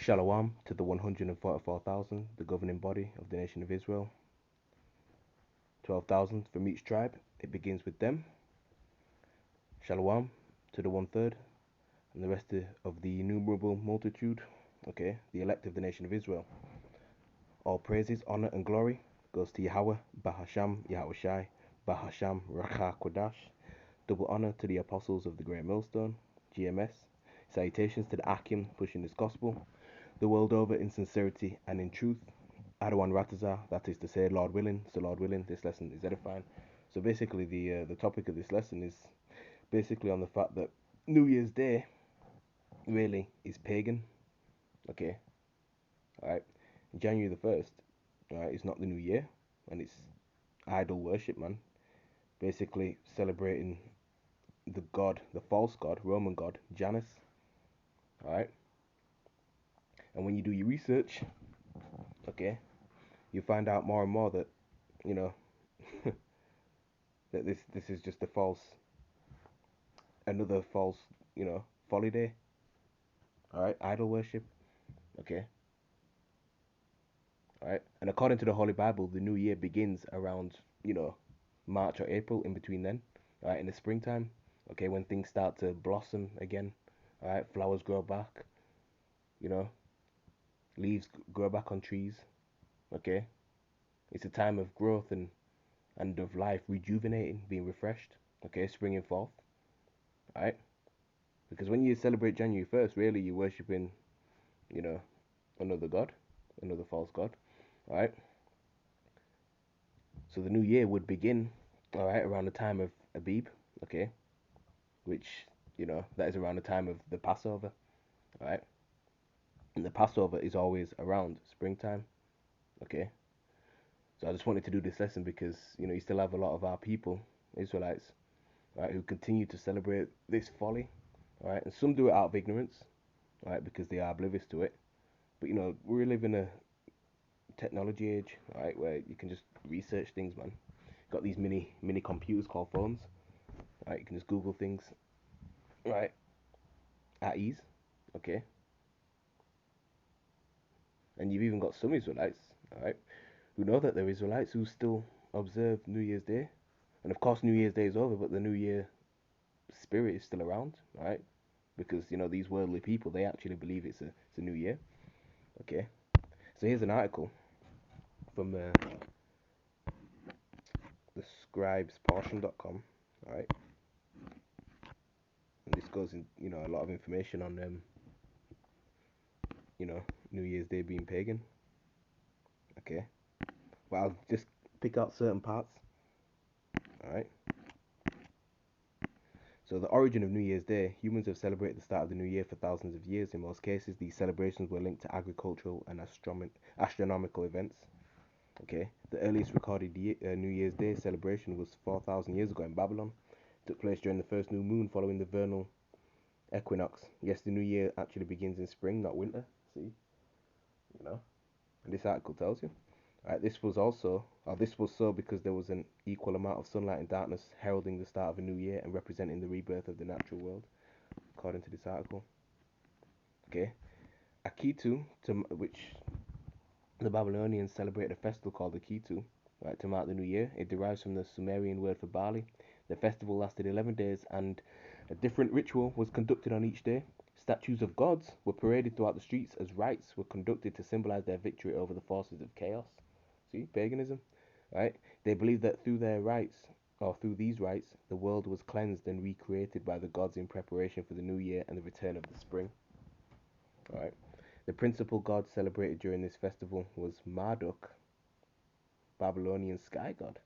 Shalom to the 144,000, the governing body of the nation of Israel. 12,000 from each tribe. It begins with them. Shalom to the 1/3 and the rest of the innumerable multitude. Okay, the elect of the nation of Israel. All praises, honor, and glory goes to Yahweh, Bahasham, Yahweh Shai, Bahasham, Racha Kodash. Double honor to the apostles of the Great Millstone, GMS. Salutations to the Akim pushing this gospel the world over in sincerity and in truth. Adawan Ratazar, that is to say, Lord willing. So Lord willing, this lesson is edifying. So basically, the topic of this lesson is basically on the fact that New Year's Day really is pagan. Okay, all right. January the 1st, all right, is not the New Year, and it's idol worship, man. Basically celebrating the god, the false god, Roman god, Janus. All right. And when you do your research, okay, you find out more and more that you know that this is just another false, folly day. All right, idol worship. Okay, all right. And according to the Holy Bible, the new year begins around March or April, in between then. All right, in the springtime. Okay, when things start to blossom again. All right, flowers grow back. You know, leaves grow back on trees. Okay, it's a time of growth and of life rejuvenating, being refreshed. Okay, springing forth. All right, because when you celebrate January 1st, really you're worshiping, you know, another god, another false god. All right. So the new year would begin, all right, around the time of Abib, okay, which that is around the time of the Passover, all right. And the Passover is always around springtime, okay. So I just wanted to do this lesson because you still have a lot of our people, Israelites, right, who continue to celebrate this folly, all right, and some do it out of ignorance, all right, because they are oblivious to it. But we live in a technology age, right, where you can just research things, man. Got these mini computers called phones, right? You can just Google things, right, at ease, okay. And you've even got some Israelites, all right, who know that they're Israelites who still observe New Year's Day, and of course New Year's Day is over, but the New Year spirit is still around, right? Because these worldly people, they actually believe it's a new year, okay. So here's an article from the scribesportion.com, all right. And this goes in a lot of information on you know New Year's Day being pagan, okay. But I'll just pick out certain parts, all right. So the origin of New Year's Day: humans have celebrated the start of the new year for thousands of years. In most cases, these celebrations were linked to agricultural and astronomical events, okay. The earliest recorded New Year's Day celebration was 4,000 years ago in Babylon. It took place during the first new moon following the vernal equinox. Yes, the new year actually begins in spring, not winter. See, you know, and this article tells you. Right, this was so because there was an equal amount of sunlight and darkness heralding the start of a new year and representing the rebirth of the natural world, according to this article. Okay, Akitu, which the Babylonians celebrated a festival called Akitu, right, to mark the new year. It derives from the Sumerian word for barley. The festival lasted 11 days, and a different ritual was conducted on each day. Statues of gods were paraded throughout the streets as rites were conducted to symbolize their victory over the forces of chaos. See, paganism, right? They believed that through their rites, or through these rites, the world was cleansed and recreated by the gods in preparation for the new year and the return of the spring. All right. The principal god celebrated during this festival was Marduk, Babylonian sky god.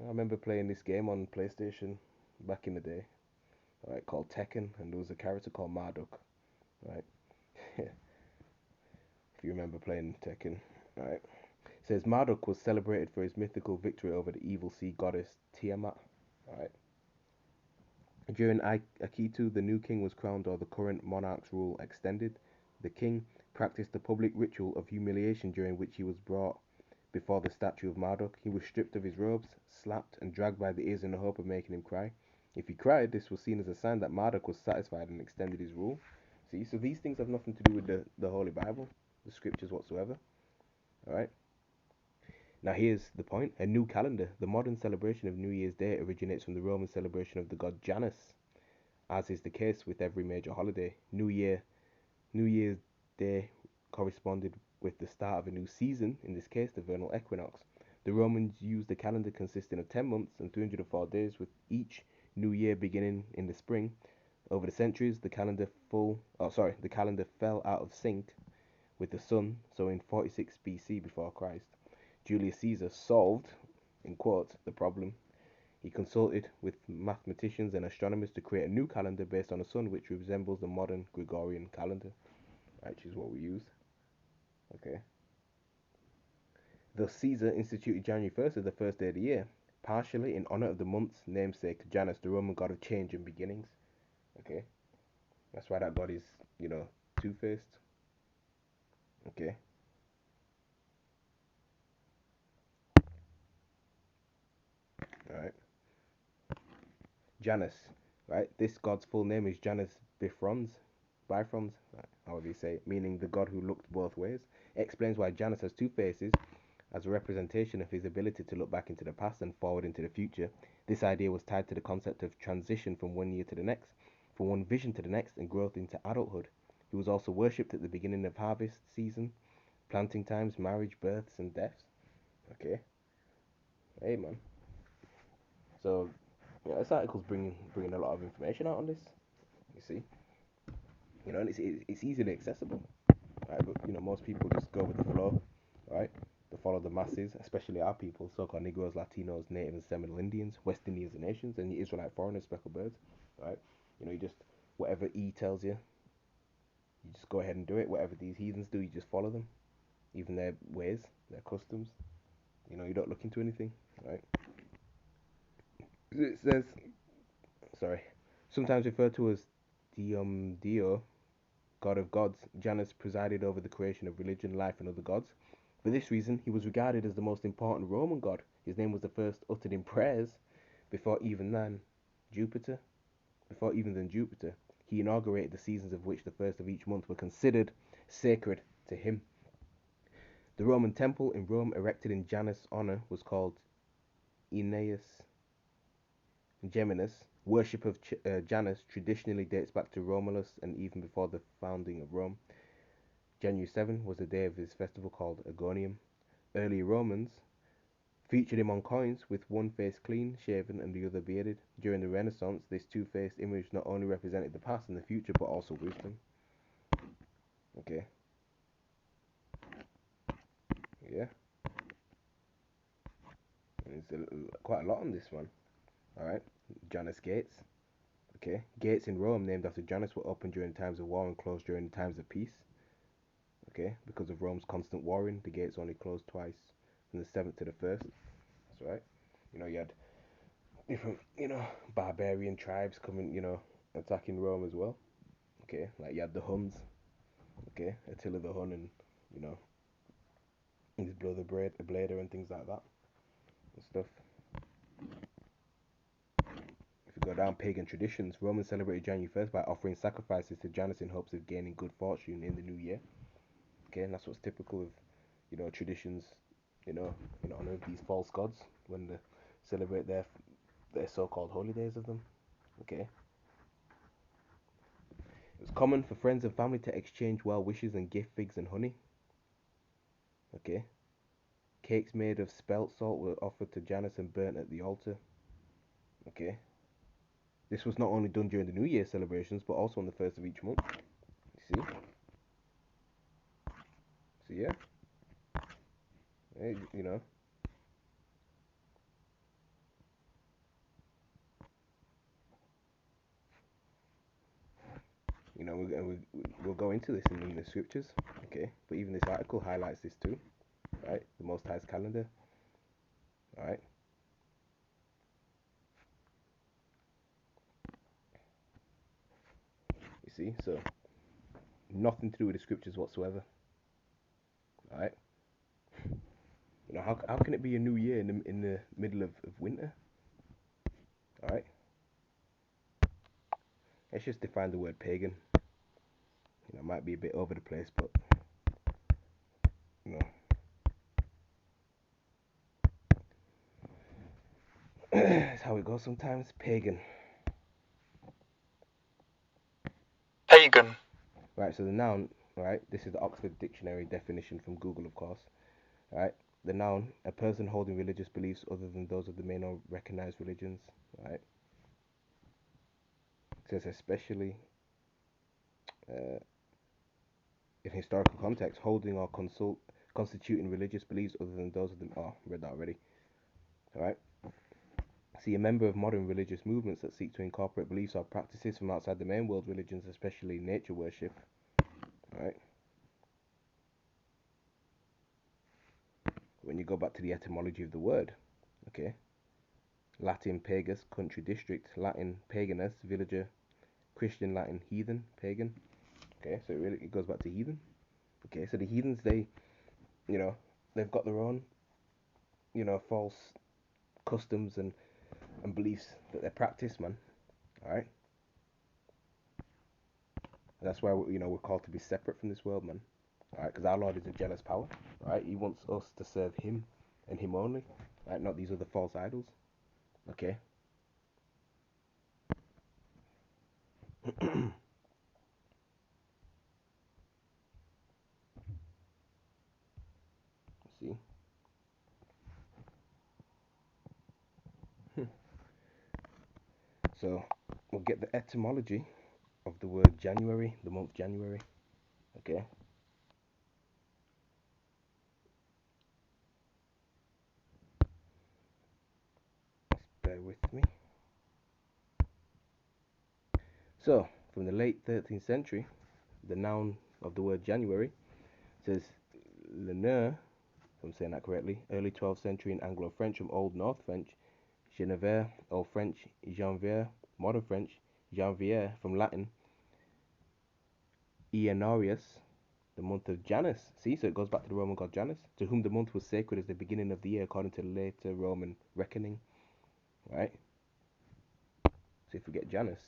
I remember playing this game on PlayStation back in the day, right, called Tekken, and there was a character called Marduk, right? If you remember playing Tekken, right? It says Marduk was celebrated for his mythical victory over the evil sea goddess Tiamat, right? During Akitu, the new king was crowned or the current monarch's rule extended. The king practiced a public ritual of humiliation during which he was brought before the statue of Marduk. He was stripped of his robes, slapped, and dragged by the ears in the hope of making him cry. If he cried, this was seen as a sign that Marduk was satisfied and extended his rule. See, so these things have nothing to do with the Holy Bible, the scriptures whatsoever. All right. Now here's the point: a new calendar. The modern celebration of New Year's Day originates from the Roman celebration of the god Janus, as is the case with every major holiday. New Year's Day corresponded with the start of a new season, in this case the vernal equinox. The Romans used a calendar consisting of 10 months and 304 days, with each new year beginning in the spring. Over the centuries, the calendar fell out of sync with the sun, so in 46 BC before Christ, Julius Caesar solved, in quotes, the problem. He consulted with mathematicians and astronomers to create a new calendar based on a sun which resembles the modern Gregorian calendar, which is what we use. Okay. Thus, Caesar instituted January 1st as the first day of the year, partially in honor of the month's namesake, Janus, the Roman god of change and beginnings. Okay. That's why that god is, two-faced. Okay. All right. Janus, right? This god's full name is Janus Bifrons, however you say it, meaning the god who looked both ways. It explains why Janus has two faces as a representation of his ability to look back into the past and forward into the future. This idea was tied to the concept of transition from one year to the next, from one vision to the next, and growth into adulthood. He was also worshipped at the beginning of harvest season, planting times, marriage, births, and deaths. Okay. Hey, man. So, this article's bringing a lot of information out on this. You see, and it's easily accessible, right? But most people just go with the flow, right? They follow the masses, especially our people, so-called Negroes, Latinos, Native and Seminole Indians, West Indians and Asians, and the Israelite foreigners, speckled birds, right? You just whatever E tells you, you just go ahead and do it. Whatever these heathens do, you just follow them, even their ways, their customs. You don't look into anything, right? It says, sorry, sometimes referred to as Dio, god of gods, Janus presided over the creation of religion, life, and other gods. For this reason, he was regarded as the most important Roman god. His name was the first uttered in prayers before even then Jupiter. Before even then Jupiter, he inaugurated the seasons of which the first of each month were considered sacred to him. The Roman temple in Rome, erected in Janus' honor, was called Aeneas Geminus. Worship of Janus traditionally dates back to Romulus and even before the founding of Rome. January 7 was the day of his festival called Agonium. Early Romans featured him on coins with one face clean shaven and the other bearded. During the Renaissance, this two-faced image not only represented the past and the future, but also wisdom. Okay. Yeah. There's quite a lot on this one. Alright. Janus Gates. Okay. Gates in Rome, named after Janus, were opened during times of war and closed during times of peace. Okay. Because of Rome's constant warring, the gates only closed twice, from the 7th to the 1st. That's right. You had different, barbarian tribes coming, attacking Rome as well. Okay, like you had the Huns. Okay, Attila the Hun, and his brother Blader and things like that and stuff. If you go down pagan traditions, Romans celebrated January 1st by offering sacrifices to Janus in hopes of gaining good fortune in the new year. Okay, and that's what's typical of, traditions, in honor of these false gods when they celebrate their so-called holy days of them. Okay. It was common for friends and family to exchange well wishes and gift figs and honey. Okay. Cakes made of spelt salt were offered to Janus and burnt at the altar. Okay. This was not only done during the New Year celebrations, but also on the first of each month. You see? So yeah. Hey, we'll go into this in the scriptures. Okay. But even this article highlights this too. Right? The Most High's calendar. Alright. You see? So nothing to do with the scriptures whatsoever. Alright. How can it be a new year in the middle of winter? Alright. Let's just define the word pagan. might be a bit over the place, but you know, it's how it goes sometimes. Pagan. Pagan. Right, so the noun, right, this is the Oxford Dictionary definition from Google, of course, right? The noun, a person holding religious beliefs other than those of the main or recognized religions, right? It says especially uh, in historical context, holding or constituting religious beliefs other than those of them. Oh, read that already. All right. See, a member of modern religious movements that seek to incorporate beliefs or practices from outside the main world religions, especially nature worship. All right. When you go back to the etymology of the word, okay. Latin pagus, country district. Latin paganus, villager. Christian Latin heathen, pagan. Okay, so it goes back to heathen. Okay, so the heathens, you know, they've got their own, false customs and beliefs that they practice, man. All right, and that's why we're called to be separate from this world, man. All right, because our Lord is a jealous power. All right, He wants us to serve Him and Him only. Right, not these other false idols. Okay. See. So we'll get the etymology of the word January, the month January. Okay. Bear with me. So, from the late 13th century, the noun of the word January says Leneur, if I'm saying that correctly, early 12th century in Anglo-French from Old North French, Genevere, Old French, Janvier, Modern French, Janvier from Latin, Ianarius, the month of Janus. See, so it goes back to the Roman god Janus, to whom the month was sacred as the beginning of the year according to later Roman reckoning. Right? So if we get Janus,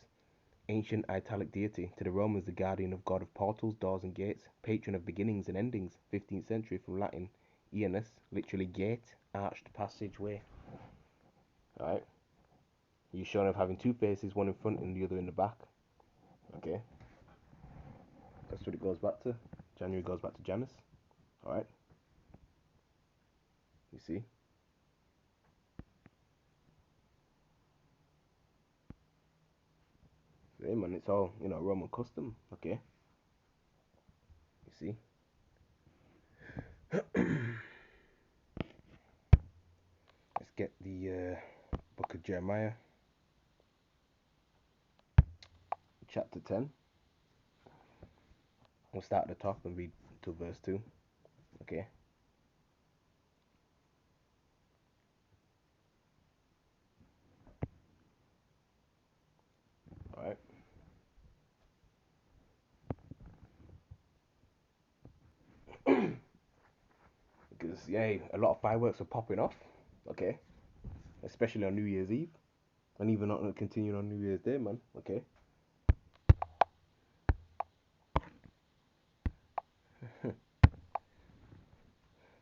ancient Italic deity, to the Romans the guardian of God of portals, doors, and gates, patron of beginnings and endings, 15th century from Latin, Ianus, literally gate, arched passageway. Alright? You're shown of having two faces, one in front and the other in the back. Okay? That's what it goes back to. January goes back to Janus. Alright? You see? So, yeah, man, it's all, Roman custom. Okay? You see? Let's get the book of Jeremiah, chapter 10. We'll start at the top and read to verse 2. Okay? Alright? Because, yeah, a lot of fireworks are popping off. Okay? Especially on New Year's Eve. And even not continuing on New Year's Day, man. Okay?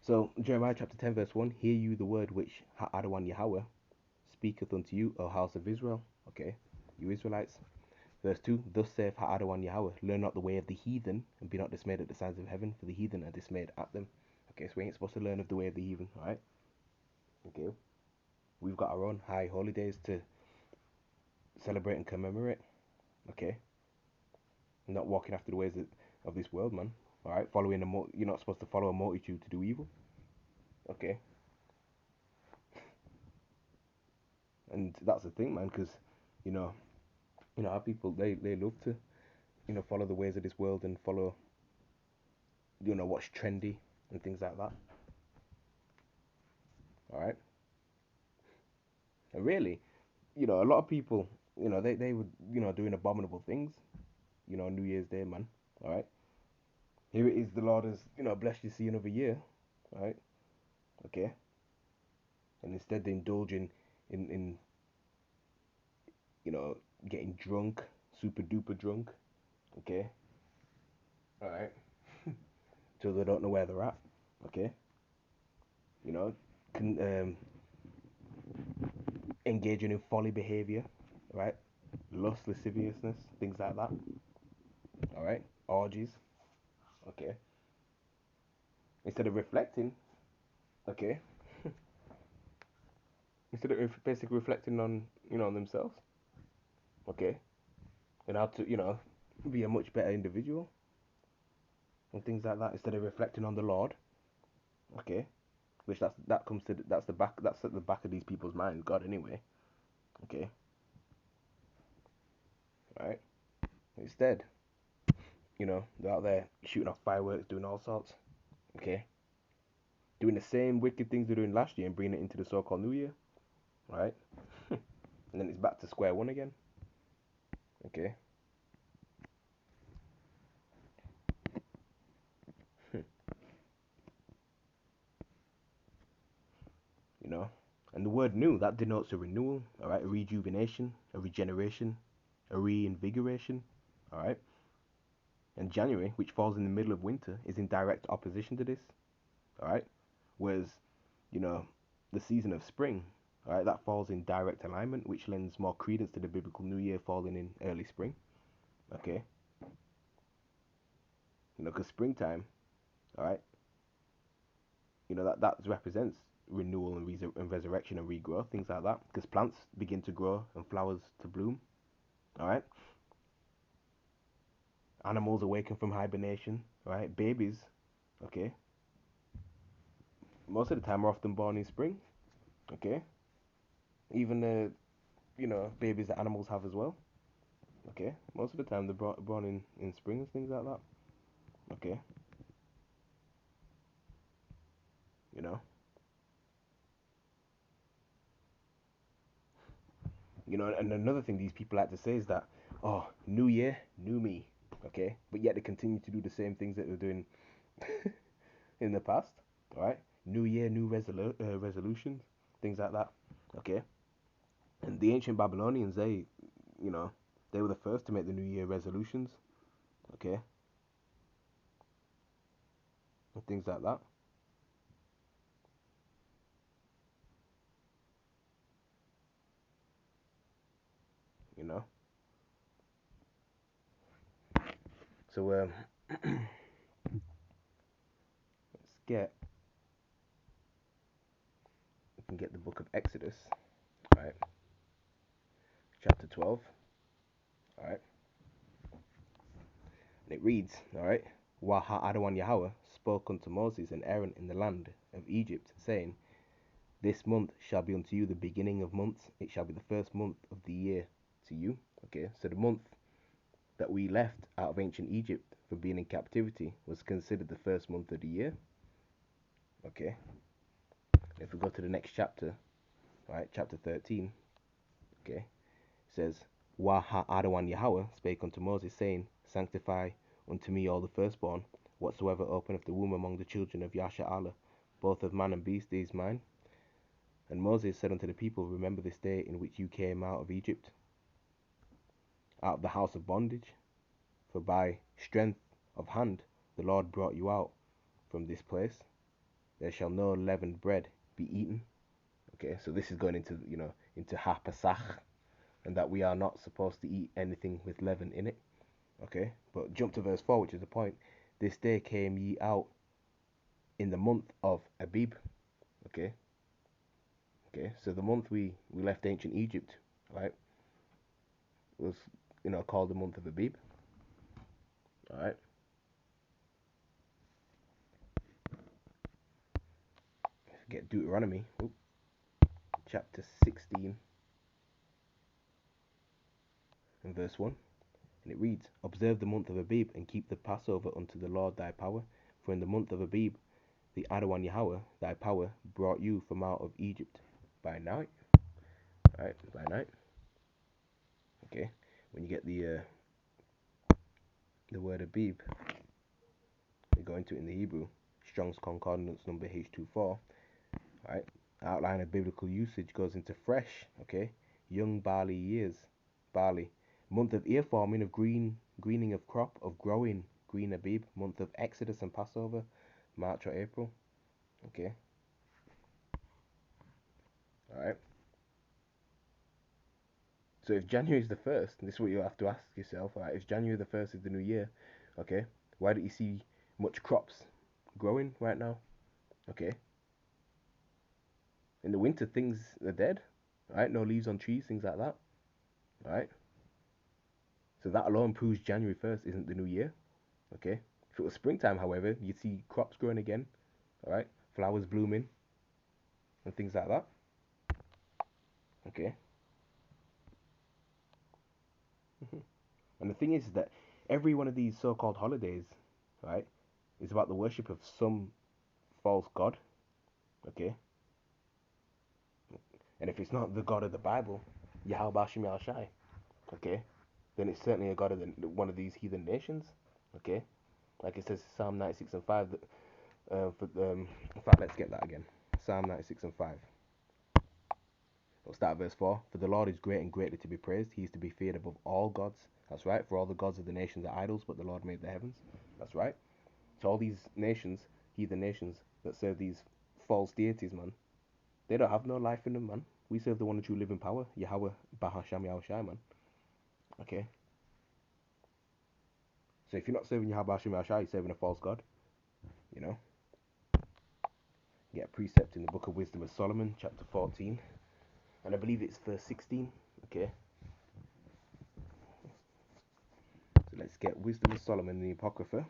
So, Jeremiah chapter 10, verse 1. Hear you the word which Ha'adawan Yahweh speaketh unto you, O house of Israel. Okay? You Israelites. Verse 2. Thus saith Ha'adawan Yahweh, learn not the way of the heathen, and be not dismayed at the signs of heaven, for the heathen are dismayed at them. Okay, so we ain't supposed to learn of the way of the heathen, alright? Okay? We've got our own high holidays to celebrate and commemorate. Okay? Not walking after the ways of this world, man. Alright? You're not supposed to follow a multitude to do evil. Okay? And that's the thing, man, because, you know, our people, they love to, follow the ways of this world and follow, what's trendy and things like that. Alright? And really, a lot of people, they were, doing abominable things, on New Year's Day, man. Alright? Here it is, the Lord has, blessed you to see another year. Alright? Okay? And instead they indulge in getting drunk, super duper drunk. Okay? so they don't know where they're at. Okay, you know, can engaging in folly behavior, right? Lust, lasciviousness, things like that. All right, orgies. Okay, instead of reflecting. Okay, instead of basically reflecting on on themselves. Okay, and how to be a much better individual and things like that instead of reflecting on the Lord. Okay, which that comes to that's at the back of these people's mind. God anyway. Okay, right. Instead, they're out there shooting off fireworks, doing all sorts. Okay, doing the same wicked things they're doing last year and bringing it into the so-called New Year. Right, and then it's back to square one again. Okay. you know. And the word new, that denotes a renewal, all right, a rejuvenation, a regeneration, a reinvigoration, all right. And January, which falls in the middle of winter, is in direct opposition to this, all right. Whereas, you know, the season of spring, all right, that falls in direct alignment, which lends more credence to the biblical New Year falling in early spring, okay. Because springtime, all right, that represents renewal and resurrection and regrowth, things like that, because plants begin to grow and flowers to bloom, all right. Animals awaken from hibernation, right? Babies, okay, most of the time are often born in spring, okay. Even the babies that animals have as well, okay. Most of the time they're born in spring and things like that, okay. You know, and another thing these people like to say is that, oh, new year, new me, okay. But yet they continue to do the same things that they're doing in the past, all right. New year, new resolutions, things like that, okay. And the ancient Babylonians, you know, they were the first to make the New Year resolutions, okay, and things like that, you know. So let's get we can get the book of Exodus, right, chapter 12, all right, and it reads, all right, Waha Adawan Yahweh spoke unto Moses and Aaron in the land of Egypt, saying, This month shall be unto you the beginning of months; it shall be the first month of the year to you. Okay, so the month that we left out of ancient Egypt for being in captivity was considered the first month of the year. Okay, if we go to the next chapter, right, chapter 13, okay, it says, Waha Adawan Yahweh spake unto Moses, saying, Sanctify unto me all the firstborn, whatsoever openeth the womb among the children of Yasha Allah, both of man and beast, is mine. And Moses said unto the people, Remember this day in which you came out of Egypt, out of the house of bondage, for by strength of hand the Lord brought you out from this place. There shall no leavened bread be eaten. Okay, so this is going into into Ha Pesach, and that we are not supposed to eat anything with leaven in it. Okay, but jump to verse 4, which is the point. This day came ye out in the month of Abib. Okay, so the month we left ancient Egypt, right, was called the month of Abib. All right, get Deuteronomy, chapter 16 and verse 1. And it reads, Observe the month of Abib, and keep the Passover unto the Lord thy power. For in the month of Abib, the Adawan Yahweh, thy power, brought you from out of Egypt by night. Right, by night. Okay, when you get the word Abib, you go into it in the Hebrew, Strong's Concordance number H24. Right, outline of biblical usage goes into fresh. Okay, young barley years, barley. Month of ear forming, of greening of crop, of growing Green Abib, month of Exodus and Passover, March or April. Okay. Alright. So if January is the first, this is what you have to ask yourself, alright, if January the 1st is the new year, okay, why don't you see much crops growing right now? Okay. In the winter, things are dead, right? No leaves on trees, things like that, right? So that alone proves January 1st isn't the new year, okay? If it was springtime, however, you'd see crops growing again, all right? Flowers blooming and things like that, okay? And the thing is that every one of these so-called holidays, right, is about the worship of some false god, okay? And if it's not the God of the Bible, Yahweh Bashim Shai, okay, then it's certainly a God of one of these heathen nations, okay? Like it says Psalm 96 and 5. In fact, let's get that again. Psalm 96 and 5. We'll start at verse 4. For the Lord is great and greatly to be praised. He is to be feared above all gods. That's right. For all the gods of the nations are idols, but the Lord made the heavens. That's right. So all these nations, heathen nations, that serve these false deities, man, they don't have no life in them, man. We serve the one and true living power, Yahweh Bahasham Yahushai, man. Okay. So if you're not serving Yahweh Bahasham Yahushai, you're serving a false god. You know. Get a precept in the book of Wisdom of Solomon, chapter 14. And I believe it's verse 16. Okay. So let's get Wisdom of Solomon in the Apocrypha.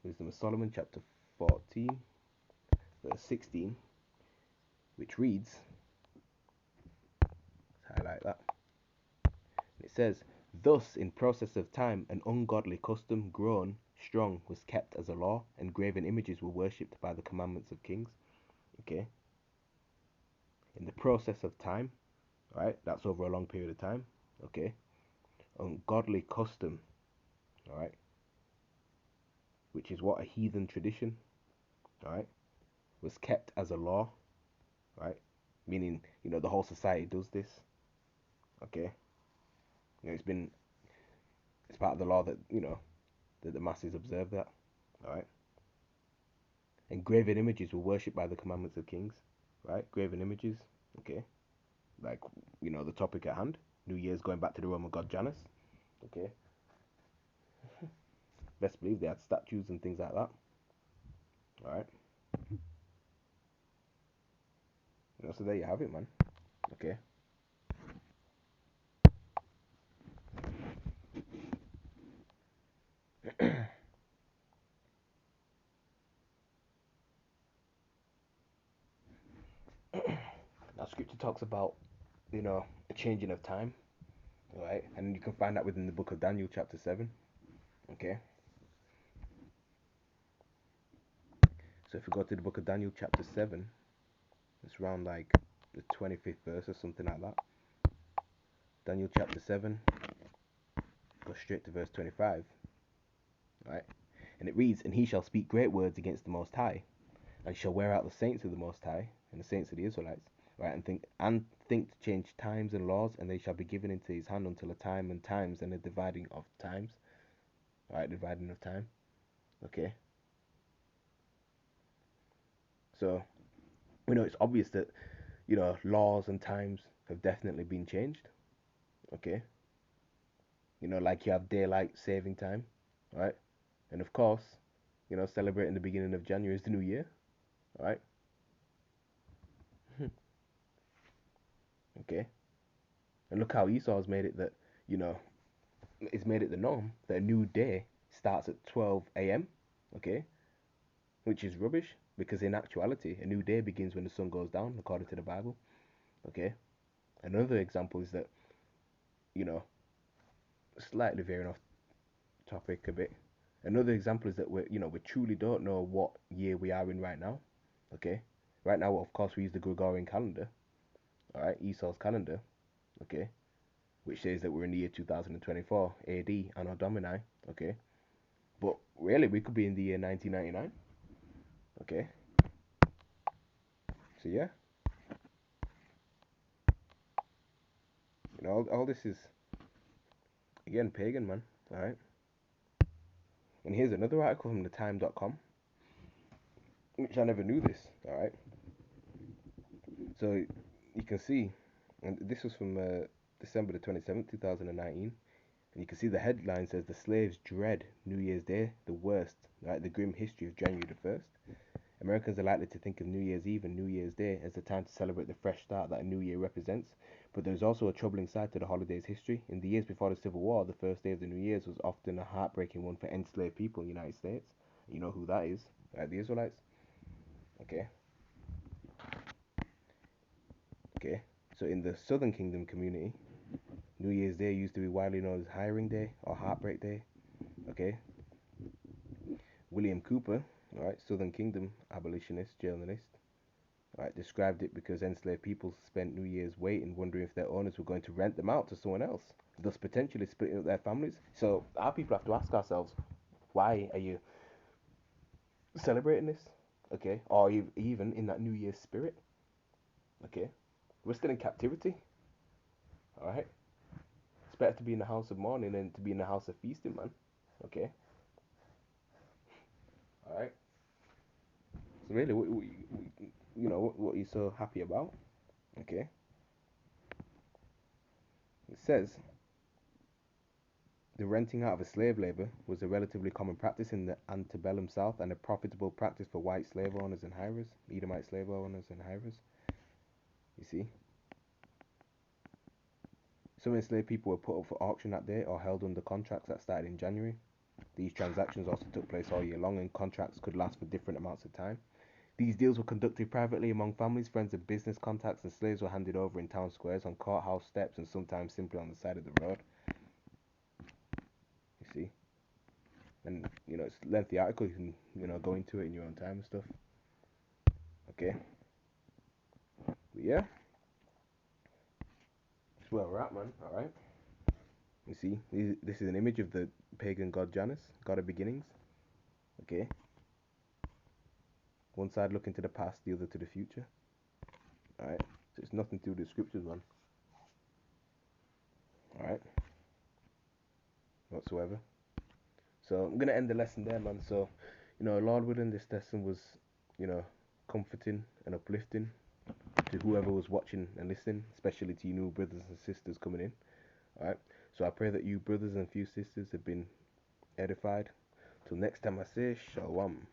Wisdom of Solomon, chapter 14, verse 16, which reads, let's highlight that. It says, thus in process of time an ungodly custom grown strong was kept as a law, and graven images were worshipped by the commandments of kings. Okay. In the process of time, right? That's over a long period of time. Okay. Ungodly custom, all right, which is what a heathen tradition, all right, was kept as a law, right? Meaning, the whole society does this. Okay. It's part of the law that that the masses observe that. All right. And graven images were worshipped by the commandments of kings. Right. Graven images. Okay. Like the topic at hand. New Year's going back to the Roman god Janus. Okay. Best believe they had statues and things like that. All right. So there you have it, man. Okay. Now scripture talks about a changing of time. All right. And you can find that within the book of Daniel chapter 7. Okay. So if we go to the book of Daniel chapter 7, it's around like the 25th verse or something like that. Daniel chapter 7, go straight to verse 25, right? And it reads, and he shall speak great words against the Most High, and shall wear out the saints of the Most High, and the saints of the Israelites, right? And think to change times and laws, and they shall be given into his hand until a time and times and a dividing of times, right? Dividing of time, okay? So we know it's obvious that laws and times have definitely been changed, okay? Like you have daylight saving time, right? And of course, celebrating the beginning of January is the new year, right? Okay. And look how Esau's made it that, you know, it's made it the norm that a new day starts at 12 a.m., okay? Which is rubbish because in actuality, a new day begins when the sun goes down, according to the Bible, okay? Another example is that, you know, slightly veering off topic a bit. Another example is that we truly don't know what year we are in right now, okay? Right now, of course, we use the Gregorian calendar, all right, Esau's calendar, okay, which says that we're in the year 2024 AD, Anno Domini, okay, but really we could be in the year 1999, okay, so yeah, all this is again pagan, man, All right. And here's another article from thetime.com, which I never knew this. All right. So you can see, and this was from December the 27th, 2019. And you can see the headline says the slaves dread New Year's Day, the worst, right? The grim history of January the 1st. Americans are likely to think of New Year's Eve and New Year's Day as the time to celebrate the fresh start that a new year represents. But there's also a troubling side to the holiday's history. In the years before the Civil War, the first day of the New Year's was often a heartbreaking one for enslaved people in the United States. You know who that is, right? The Israelites. Okay, okay. So in the Southern Kingdom community, New Year's Day used to be widely known as Hiring Day or Heartbreak Day. Okay, William Cooper, all right, Southern Kingdom abolitionist, journalist, all right, described it because enslaved people spent New Year's waiting, wondering if their owners were going to rent them out to someone else, thus potentially splitting up their families. So our people have to ask ourselves, why are you celebrating this? Okay, or even in that New Year's spirit? Okay, we're still in captivity. All right, it's better to be in the house of mourning than to be in the house of feasting, man. Okay, all right. So really, what are you so happy about? Okay, it says the renting out of a slave labor was a relatively common practice in the antebellum South and a profitable practice for white slave owners and hirers, Edomite slave owners and hirers. You see, some enslaved people were put up for auction that day or held under contracts that started in January. These transactions also took place all year long and contracts could last for different amounts of time. These deals were conducted privately among families, friends, and business contacts, and slaves were handed over in town squares, on courthouse steps, and sometimes simply on the side of the road. You see? And, it's a lengthy article. You can, go into it in your own time and stuff. Okay? But yeah, that's where we're at, man. Alright? You see? This is an image of the pagan god Janus, god of beginnings. Okay? One side looking to the past, the other to the future. Alright? So it's nothing to do with the scriptures, man. Alright? Whatsoever. So I'm gonna end the lesson there, man. So, Lord willing, this lesson was, comforting and uplifting to whoever was watching and listening, especially to you new brothers and sisters coming in. Alright. So I pray that you brothers and few sisters have been edified. Till next time I say shalom.